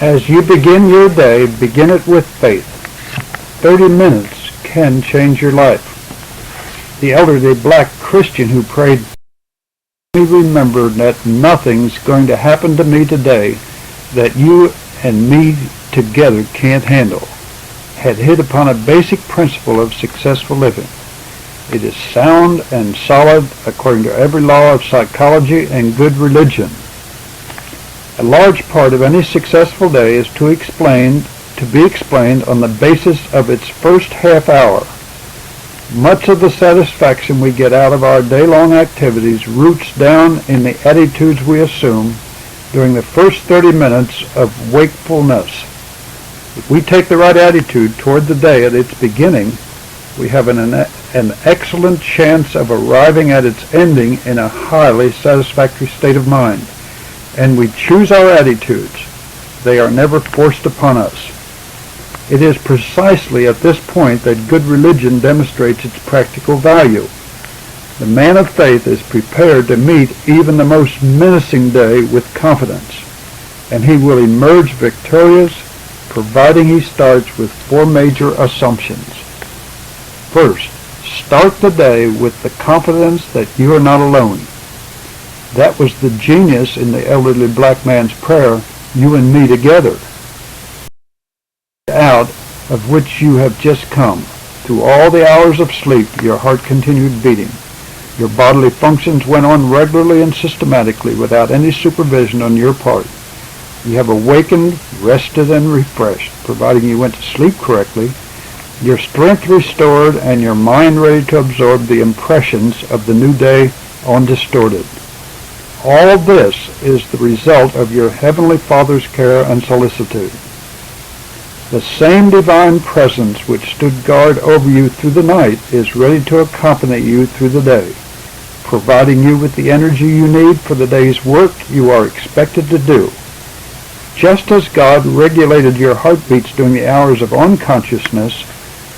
As you begin your day, begin it with faith. 30 minutes can change your life. The elderly black Christian who prayed, remember that nothing's going to happen to me today that you and me together can't handle, had hit upon a basic principle of successful living. It is sound and solid according to every law of psychology and good religion. A large part of any successful day is to be explained on the basis of its first half hour. Much of the satisfaction we get out of our day-long activities roots down in the attitudes we assume during the first 30 minutes of wakefulness. If we take the right attitude toward the day at its beginning, we have an excellent chance of arriving at its ending in a highly satisfactory state of mind. And we choose our attitudes. They are never forced upon us. It is precisely at this point that good religion demonstrates its practical value. The man of faith is prepared to meet even the most menacing day with confidence, and he will emerge victorious, providing he starts with 4 major assumptions. First, start the day with the confidence that you are not alone. That was the genius in the elderly black man's prayer, you and me together. Out of which you have just come. Through all the hours of sleep, your heart continued beating. Your bodily functions went on regularly and systematically without any supervision on your part. You have awakened, rested, and refreshed, providing you went to sleep correctly, your strength restored, and your mind ready to absorb the impressions of the new day undistorted. All of this is the result of your Heavenly Father's care and solicitude. The same divine presence which stood guard over you through the night is ready to accompany you through the day, providing you with the energy you need for the day's work you are expected to do. Just as God regulated your heartbeats during the hours of unconsciousness,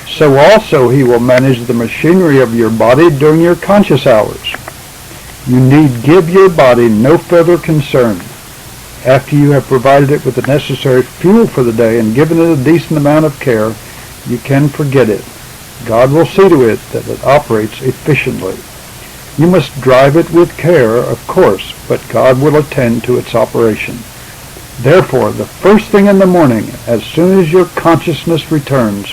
so also He will manage the machinery of your body during your conscious hours. You need give your body no further concern. After you have provided it with the necessary fuel for the day and given it a decent amount of care, you can forget it. God will see to it that it operates efficiently. You must drive it with care, of course, but God will attend to its operation. Therefore, the first thing in the morning, as soon as your consciousness returns,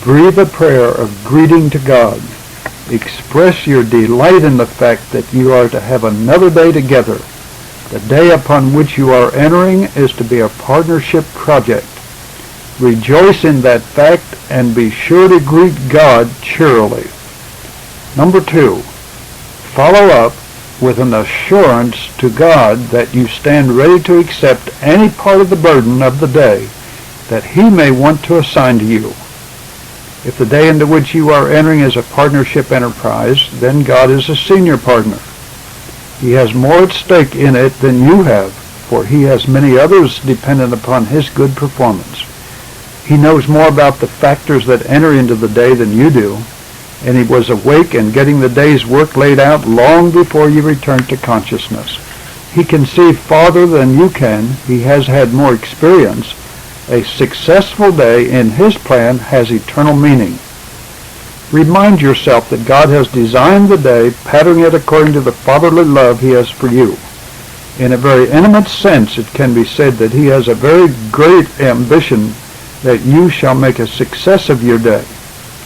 breathe a prayer of greeting to God. Express your delight in the fact that you are to have another day together. The day upon which you are entering is to be a partnership project. Rejoice in that fact and be sure to greet God cheerily. Number 2, follow up with an assurance to God that you stand ready to accept any part of the burden of the day that He may want to assign to you. If the day into which you are entering is a partnership enterprise, then God is a senior partner. He has more at stake in it than you have, for He has many others dependent upon His good performance. He knows more about the factors that enter into the day than you do, and He was awake and getting the day's work laid out long before you returned to consciousness. He can see farther than you can. He has had more experience. A successful day in His plan has eternal meaning. Remind yourself that God has designed the day, patterning it according to the fatherly love He has for you. In a very intimate sense, it can be said that He has a very great ambition that you shall make a success of your day,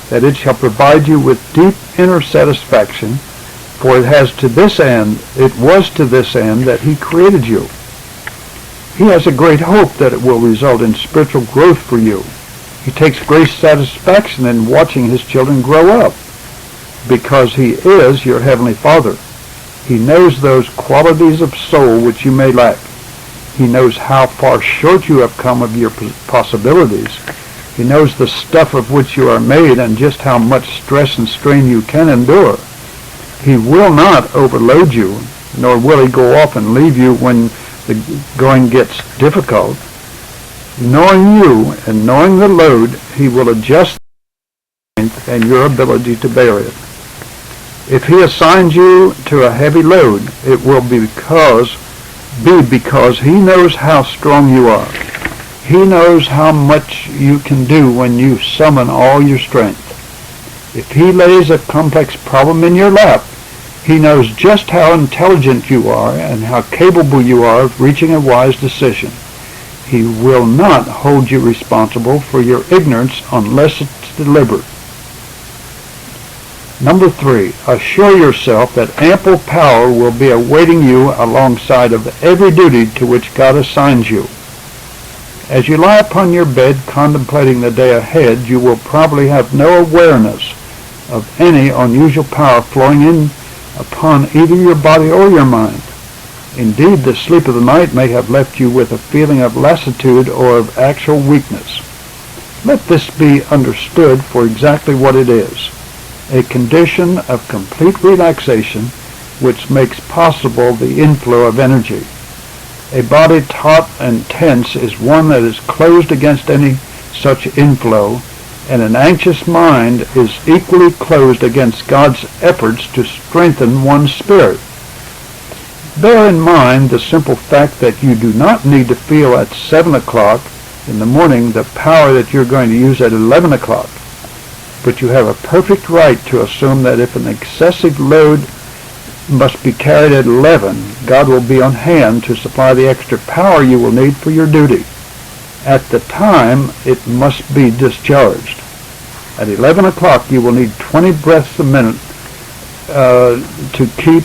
that it shall provide you with deep inner satisfaction, for it was to this end that He created you. He has a great hope that it will result in spiritual growth for you. He takes great satisfaction in watching His children grow up, because He is your Heavenly Father. He knows those qualities of soul which you may lack. He knows how far short you have come of your possibilities. He knows the stuff of which you are made and just how much stress and strain you can endure. He will not overload you, nor will He go off and leave you when the going gets difficult. Knowing you and knowing the load, He will adjust the strength and your ability to bear it. If He assigns you to a heavy load, it will be because He knows how strong you are. He knows how much you can do when you summon all your strength. If he lays a complex problem in your lap, he knows just how intelligent you are and how capable you are of reaching a wise decision. He will not hold you responsible for your ignorance unless it's deliberate. Number 3, assure yourself that ample power will be awaiting you alongside of every duty to which God assigns you. As you lie upon your bed contemplating the day ahead, you will probably have no awareness of any unusual power flowing in upon either your body or your mind. Indeed, the sleep of the night may have left you with a feeling of lassitude or of actual weakness. Let this be understood for exactly what it is, a condition of complete relaxation which makes possible the inflow of energy. A body taut and tense is one that is closed against any such inflow, and an anxious mind is equally closed against God's efforts to strengthen one's spirit. Bear in mind the simple fact that you do not need to feel at 7 o'clock in the morning the power that you're going to use at 11 o'clock. But you have a perfect right to assume that if an excessive load must be carried at 11, God will be on hand to supply the extra power you will need for your duty. At the time, it must be discharged. At 11 o'clock, you will need 20 breaths a minute to keep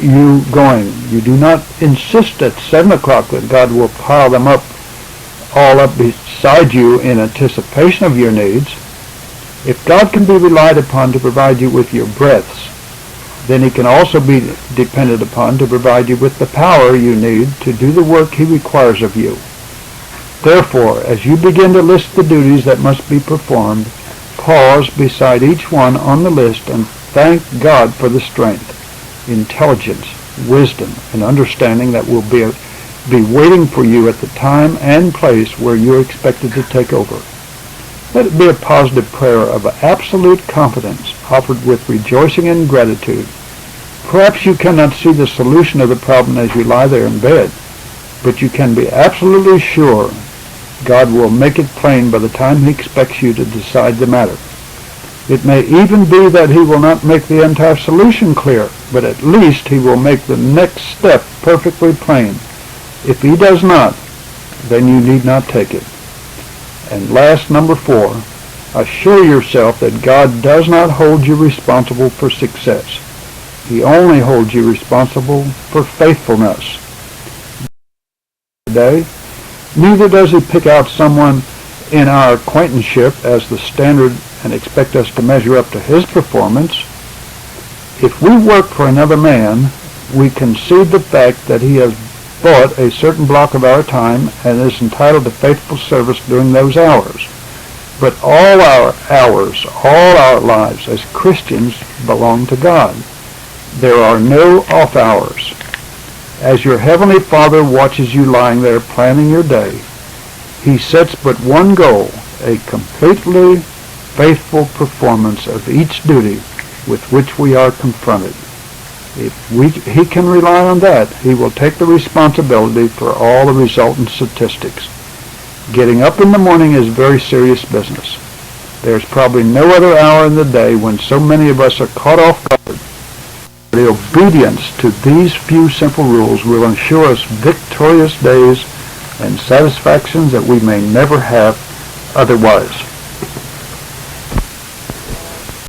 you going. You do not insist at 7 o'clock that God will pile them all up beside you in anticipation of your needs. If God can be relied upon to provide you with your breaths, then he can also be depended upon to provide you with the power you need to do the work he requires of you. Therefore, as you begin to list the duties that must be performed, pause beside each one on the list and thank God for the strength, intelligence, wisdom, and understanding that will be waiting for you at the time and place where you're expected to take over. Let it be a positive prayer of absolute confidence offered with rejoicing and gratitude. Perhaps you cannot see the solution of the problem as you lie there in bed, but you can be absolutely sure God will make it plain by the time he expects you to decide the matter. It may even be that he will not make the entire solution clear, but at least he will make the next step perfectly plain. If he does not, then you need not take it. And last, number 4, assure yourself that God does not hold you responsible for success. He only holds you responsible for faithfulness. Today, neither does he pick out someone in our acquaintanceship as the standard and expect us to measure up to his performance. If we work for another man, we concede the fact that he has bought a certain block of our time and is entitled to faithful service during those hours. But all our hours, all our lives as Christians belong to God. There are no off hours. As your Heavenly Father watches you lying there planning your day, he sets but one goal, a completely faithful performance of each duty with which we are confronted. If he can rely on that, he will take the responsibility for all the resultant statistics. Getting up in the morning is very serious business. There's probably no other hour in the day when so many of us are caught off guard. The obedience to these few simple rules will ensure us victorious days and satisfactions that we may never have otherwise.